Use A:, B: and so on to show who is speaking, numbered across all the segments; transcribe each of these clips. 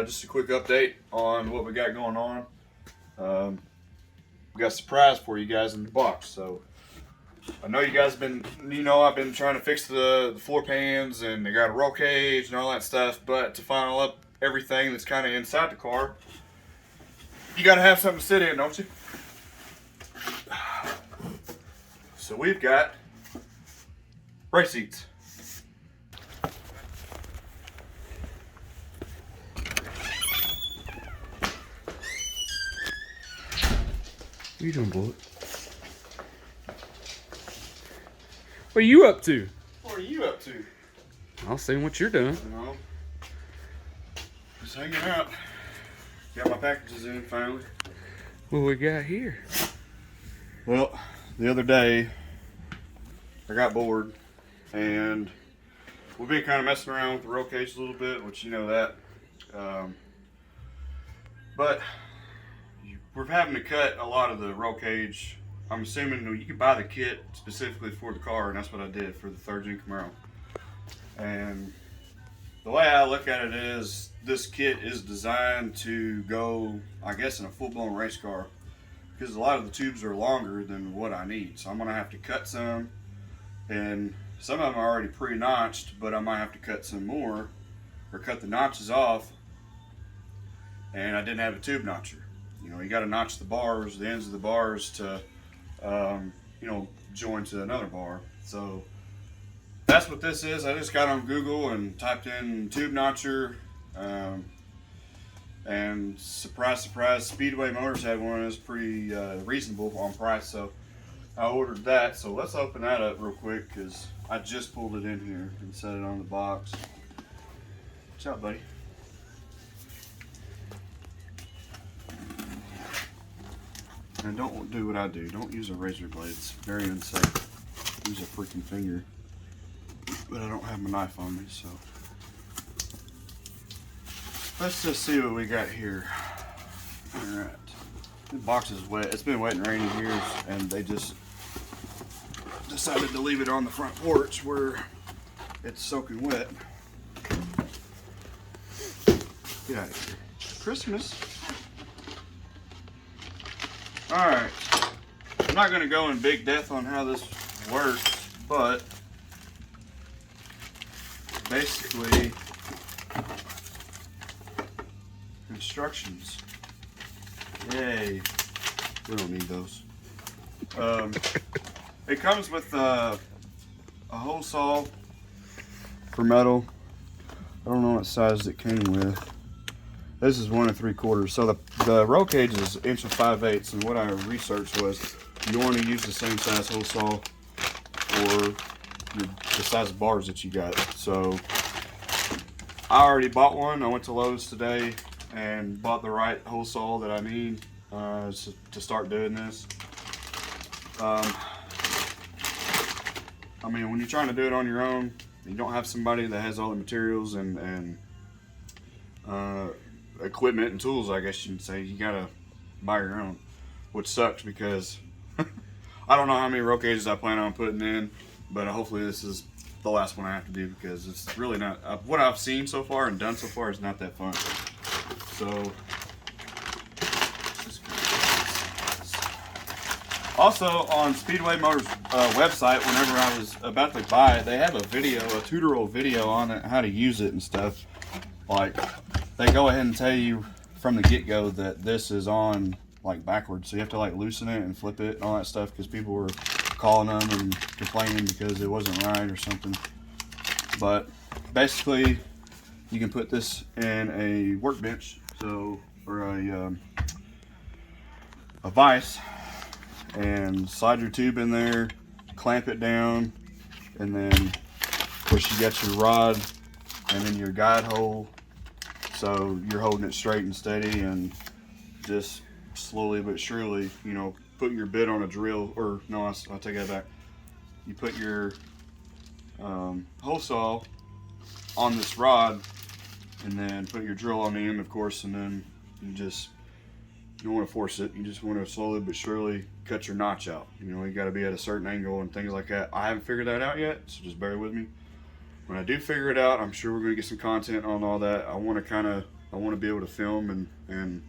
A: Just a quick update on what we got going on. We got a surprise for you guys in the box. So I know you guys have been, I've been trying to fix the floor pans and they got a roll cage and all that stuff. But to final up everything that's kind of inside the car, you got to have something to sit in, don't you? So we've got race seats.
B: What are you doing, Bullet? What are you up to?
A: What are you up to?
B: I'll see what you're doing.
A: Just hanging out. Got my packages in finally.
B: What we got here?
A: Well, the other day I got bored and we've been kind of messing around with the roll cage a little bit, which you know that. But we're having to cut a lot of the roll cage. I'm assuming you can buy the kit specifically for the car, and that's what I did for the third gen Camaro. And the way I look at it is, this kit is designed to go, I guess, in a full-blown race car, because a lot of the tubes are longer than what I need. So I'm gonna have to cut some, and some of them are already pre-notched, but I might have to cut some more, or cut the notches off. And I didn't have a tube notcher. You got to notch the bars, the ends of the bars to, join to another bar. So that's what this is. I just got on Google and typed in tube notcher, and surprise, surprise, Speedway Motors had one. It was pretty reasonable on price, so I ordered that. So let's open that up real quick because I just pulled it in here and set it on the box. What's up, buddy? And don't do what I do. Don't use a razor blade. It's very unsafe. Use a freaking finger. But I don't have my knife on me, so. Let's just see what we got here. Alright. The box is wet. It's been wet and rainy here, and they just decided to leave it on the front porch where it's soaking wet. Get out of here. Christmas. Alright, I'm not going to go in big depth on how this works, but basically, instructions. Yay, we don't need those. It comes with a hole saw for metal. I don't know what size it came with. This is 1 3/4. So the roll cage is 1 5/8, and what I researched was you want to use the same size hole saw for the size of bars that you got. So I already bought one. I went to Lowe's today and bought the right hole saw that I need to start doing this. I mean, when you're trying to do it on your own, you don't have somebody that has all the materials and equipment and tools, I guess you can say. You gotta buy your own, which sucks because I don't know how many roll cages I plan on putting in, but hopefully this is the last one I have to do because it's really not what I've seen so far and done so far is not that fun. So also on Speedway Motors website, whenever I was about to buy it, they have a tutorial video on it, how to use it and stuff. Like, they go ahead and tell you from the get-go that this is on like backwards, so you have to like loosen it and flip it and all that stuff because people were calling them and complaining because it wasn't right or something. But basically, you can put this in a workbench, or a vise, and slide your tube in there, clamp it down, and then of course you got your rod and then your guide hole. So you're holding it straight and steady, and just slowly but surely, put your bit on a drill, or no, I'll take that back. You put your hole saw on this rod, and then put your drill on the end, of course, and then you don't want to force it. You just want to slowly but surely cut your notch out. You got to be at a certain angle and things like that. I haven't figured that out yet, so just bear with me. When I do figure it out, I'm sure we're going to get some content on all that. I want to kind of I want to be able to film and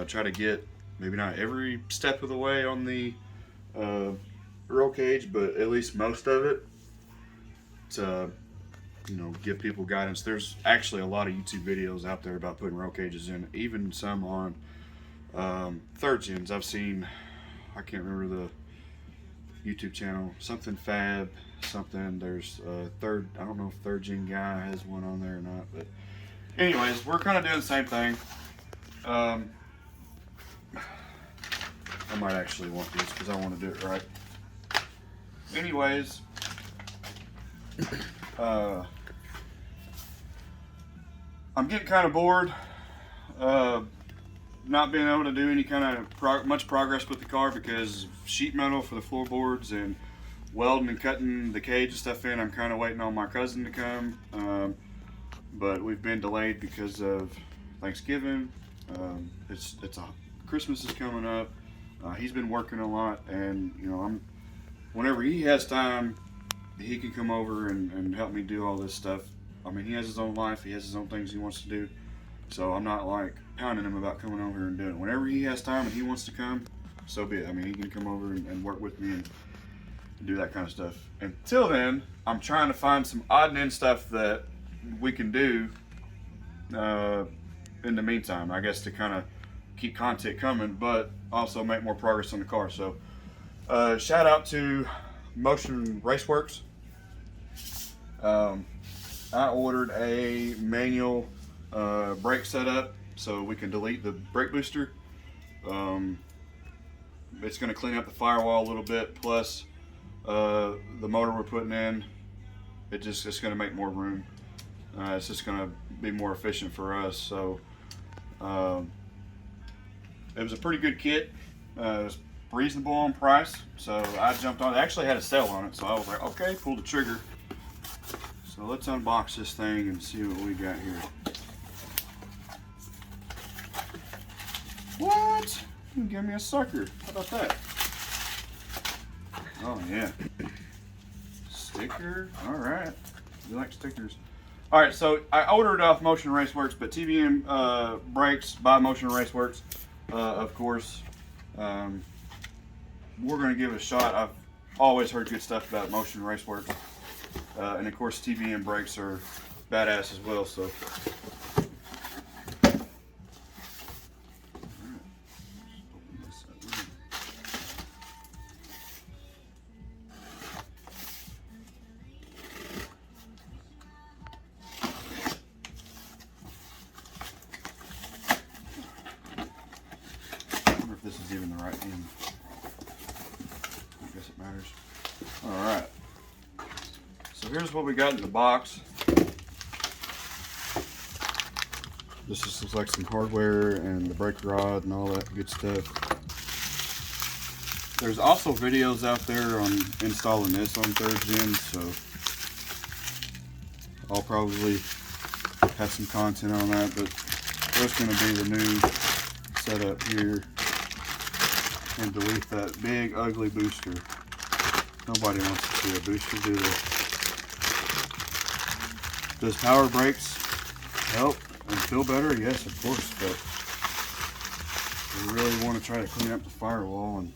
A: try to get maybe not every step of the way on the roll cage, but at least most of it to give people guidance. There's actually a lot of YouTube videos out there about putting roll cages in, even some on third gens. I've seen, I can't remember the YouTube channel, something Fab something. There's a I don't know if third gen guy has one on there or not, but anyways, we're kind of doing the same thing. I might actually want these because I want to do it right. Anyways, I'm getting kind of bored, not being able to do any kind of much progress with the car because sheet metal for the floorboards and welding and cutting the cage and stuff in. I'm kind of waiting on my cousin to come, but we've been delayed because of Thanksgiving. Christmas is coming up. He's been working a lot, and whenever he has time, he can come over and help me do all this stuff. I mean, he has his own life, he has his own things he wants to do, so I'm not like pounding him about coming over here and doing it. Whenever he has time and he wants to come, so be it. I mean, he can come over and work with me and do that kind of stuff. Until then, I'm trying to find some odd and end stuff that we can do in the meantime, I guess, to kind of keep content coming, but also make more progress on the car. So shout out to Motion Raceworks. I ordered a manual brake setup so we can delete the brake booster. It's going to clean up the firewall a little bit, plus the motor we're putting in, it's going to make more room. It's just going to be more efficient for us. So it was a pretty good kit. It was reasonable on price, so I jumped on it. It actually had a sale on it, so I was like, okay, pull the trigger. So let's unbox this thing and see what we got here. What? You give me a sucker. How about that? Oh yeah. Sticker. Alright. You like stickers. Alright, so I ordered off Motion Raceworks, but TBM brakes by Motion Raceworks, of course. We're going to give it a shot. I've always heard good stuff about Motion Raceworks. And of course, TBM brakes are badass as well. So, I wonder if this is even the right end. I guess it matters. All right. So here's what we got in the box. This just looks like some hardware and the brake rod and all that good stuff. There's also videos out there on installing this on third gen, so I'll probably have some content on that, but that's going to be the new setup here. And delete that big ugly booster. Nobody wants to see a booster, do they? Does power brakes help and feel better? Yes, of course, but we really want to try to clean up the firewall, and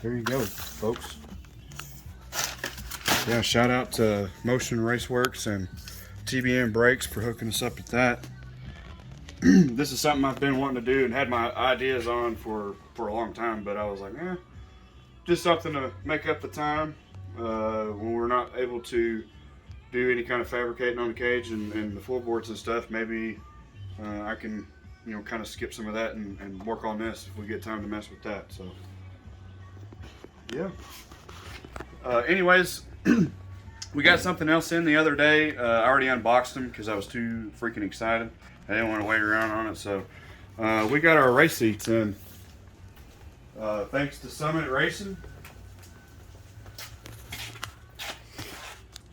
A: there you go, folks. Yeah, shout out to Motion Raceworks and TBM Brakes for hooking us up with that. This is something I've been wanting to do and had my ideas on for a long time, but I was like, just something to make up the time when we're not able to do any kind of fabricating on the cage and the floorboards and stuff. Maybe I can, kind of skip some of that and work on this if we get time to mess with that. So, yeah. Anyways, we got something else in the other day. I already unboxed them because I was too freaking excited. I didn't want to wait around on it, so we got our race seats in. Thanks to Summit Racing,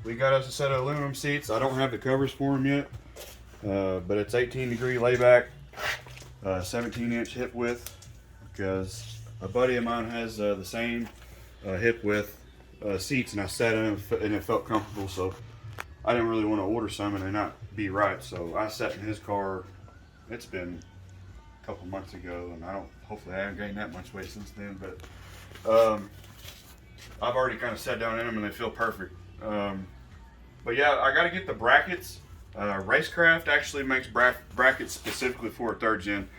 A: we got us a set of aluminum seats. I don't have the covers for them yet, but it's 18-degree layback, 17-inch hip width, because a buddy of mine has the same hip width seats, and I sat in them and it felt comfortable. So I didn't really want to order some and they not be right. So I sat in his car. It's been a couple months ago, and hopefully I haven't gained that much weight since then. But I've already kind of sat down in them and they feel perfect. But yeah, I got to get the brackets. Racecraft actually makes brackets specifically for a third gen,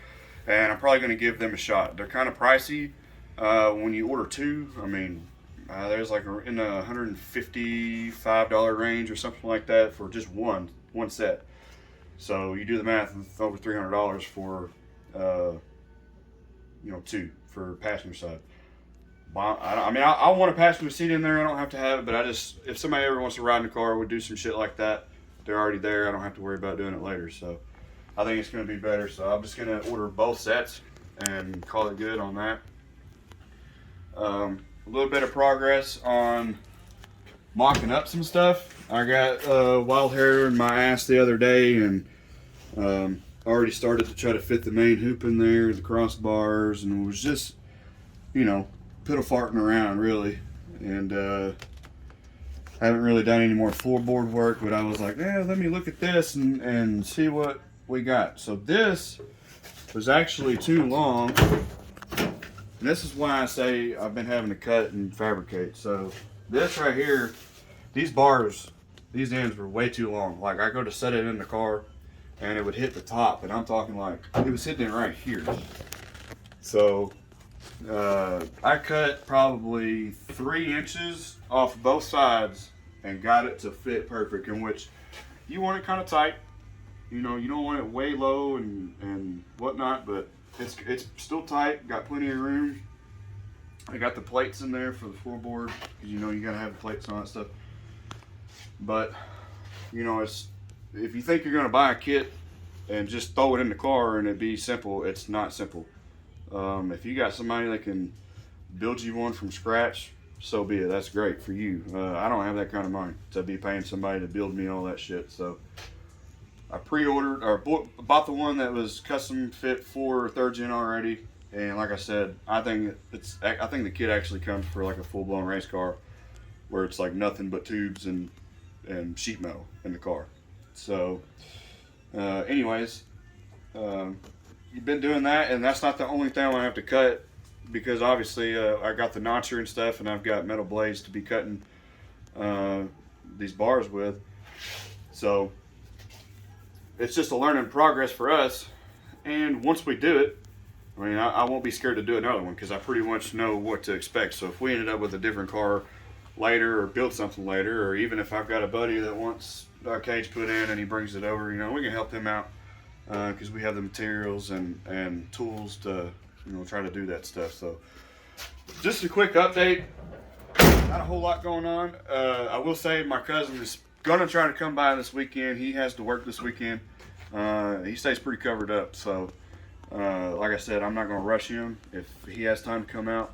A: and I'm probably going to give them a shot. They're kind of pricey when you order two. I mean, there's like in the $155 range or something like that for just one set. So you do the math, it's over $300 for two for passenger side. I mean, I want a passenger seat in there. I don't have to have it, but if somebody ever wants to ride in the car, would do some shit like that. They're already there. I don't have to worry about doing it later. So I think it's going to be better. So I'm just going to order both sets and call it good on that. A little bit of progress on mocking up some stuff. I got wild hair in my ass the other day, and already started to try to fit the main hoop in there, the crossbars, and it was just, piddle farting around really. And haven't really done any more floorboard work, but I was like, let me look at this and see what we got. So this was actually too long. And this is why I say I've been having to cut and fabricate. So this right here, these bars, these ends were way too long. Like I go to set it in the car and it would hit the top, and I'm talking like it was hitting it right here. So I cut probably 3 inches off both sides and got it to fit perfect, in which you want it kind of tight. You don't want it way low and whatnot, but it's still tight, got plenty of room. I got the plates in there for the floorboard, because you gotta have the plates and all that stuff. But it's, if you think you're gonna buy a kit and just throw it in the car and it be simple, it's not simple. If you got somebody that can build you one from scratch, so be it. That's great for you. I don't have that kind of money to be paying somebody to build me all that shit. So I pre-ordered or bought the one that was custom fit for 3rd gen already. And like I said, I think the kit actually comes for like a full-blown race car, where it's like nothing but tubes and sheet metal in the car. So anyways, you've been doing that, and that's not the only thing I have to cut, because obviously I got the notcher and stuff, and I've got metal blades to be cutting these bars with. So it's just a learning progress for us, and once we do it, I mean, I won't be scared to do another one, because I pretty much know what to expect. So if we ended up with a different car later, or build something later, or even if I've got a buddy that wants a cage put in and he brings it over, we can help him out, because we have the materials and tools to try to do that stuff. So just a quick update, not a whole lot going on. I will say my cousin is gonna try to come by this weekend. He has to work this weekend. He stays pretty covered up, so like I said, I'm not gonna rush him. If he has time to come out,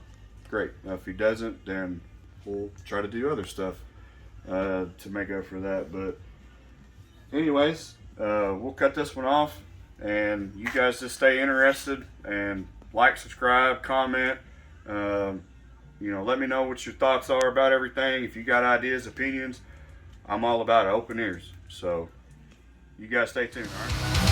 A: great. If he doesn't, then we'll try to do other stuff to make up for that. But anyways, we'll cut this one off, and you guys just stay interested and like, subscribe, comment. Let me know what your thoughts are about everything. If you got ideas, opinions, I'm all about it. Open ears. So you guys stay tuned. All right.